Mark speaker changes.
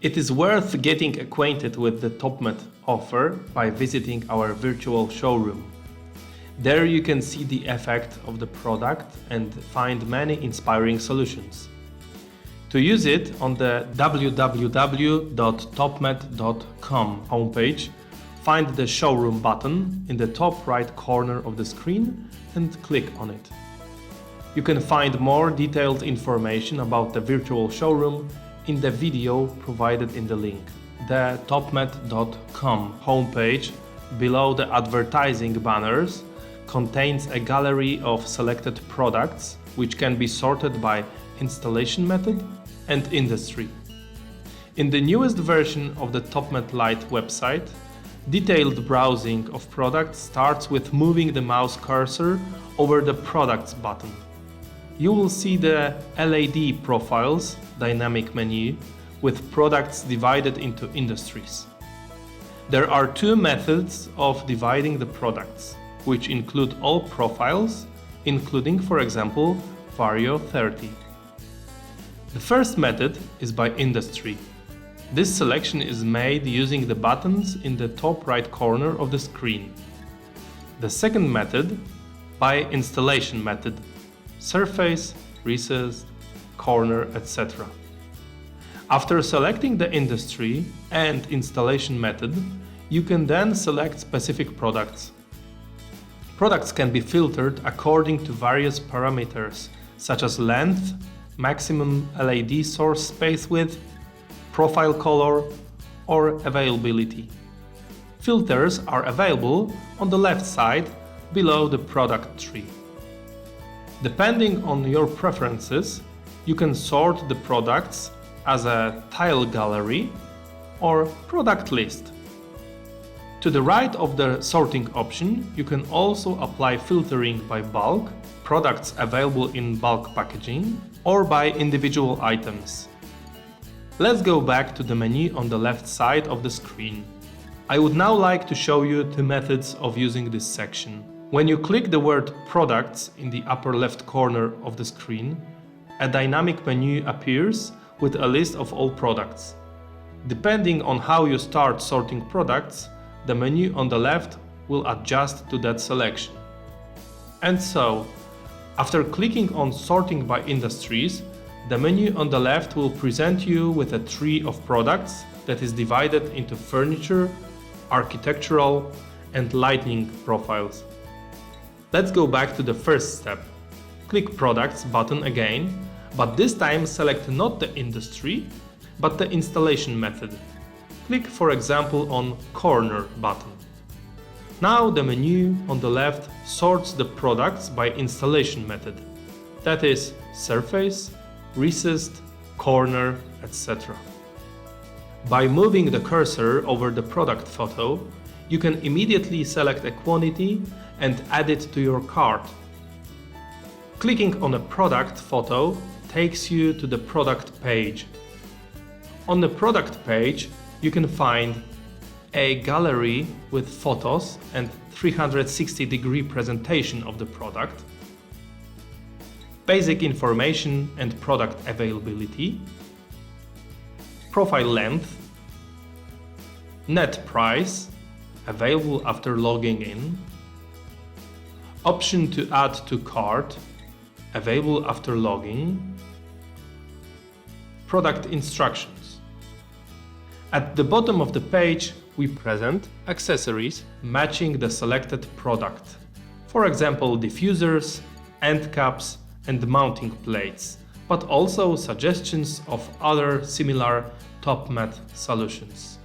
Speaker 1: It is worth getting acquainted with the TopMed offer by visiting our virtual showroom. There you can see the effect of the product and find many inspiring solutions. To use it, on the www.topmed.com homepage, find the showroom button in the top right corner of the screen and click on it. You can find more detailed information about the virtual showroom in the video provided in the link. The topmed.com homepage, below the advertising banners, contains a gallery of selected products which can be sorted by installation method and industry. In the newest version of the TopMed Lite website, detailed browsing of products starts with moving the mouse cursor over the Products button. You will see the LAD Profiles dynamic menu with products divided into industries. There are two methods of dividing the products, which include all profiles, including, for example, Vario 30. The first method is by industry. This selection is made using the buttons in the top right corner of the screen. The second method, by installation method, surface, recessed, corner, etc. After selecting the industry and installation method, you can then select specific products. Products can be filtered according to various parameters, such as length, maximum LAD source space width, profile color, or availability. Filters are available on the left side below the product tree. Depending on your preferences, you can sort the products as a tile gallery or product list. To the right of the sorting option, you can also apply filtering by bulk, products available in bulk packaging, or by individual items. Let's go back to the menu on the left side of the screen. I would now like to show you two methods of using this section. When you click the word Products in the upper left corner of the screen, a dynamic menu appears with a list of all products. Depending on how you start sorting products, the menu on the left will adjust to that selection. And so, after clicking on Sorting by Industries, the menu on the left will present you with a tree of products that is divided into furniture, architectural, and lighting profiles. Let's go back to the first step. Click Products button again, but this time select not the industry, but the installation method. Click, for example, on Corner button. Now the menu on the left sorts the products by installation method, that is, surface, recessed, corner, etc. By moving the cursor over the product photo, you can immediately select a quantity and add it to your cart. Clicking on a product photo takes you to the product page. On the product page, you can find a gallery with photos and 360-degree presentation of the product, basic information and product availability, profile length, net price, available after logging in, option to add to cart, available after logging, product instructions. At the bottom of the page, we present accessories matching the selected product. For example, diffusers, end caps, and mounting plates, but also suggestions of other similar TopMed solutions.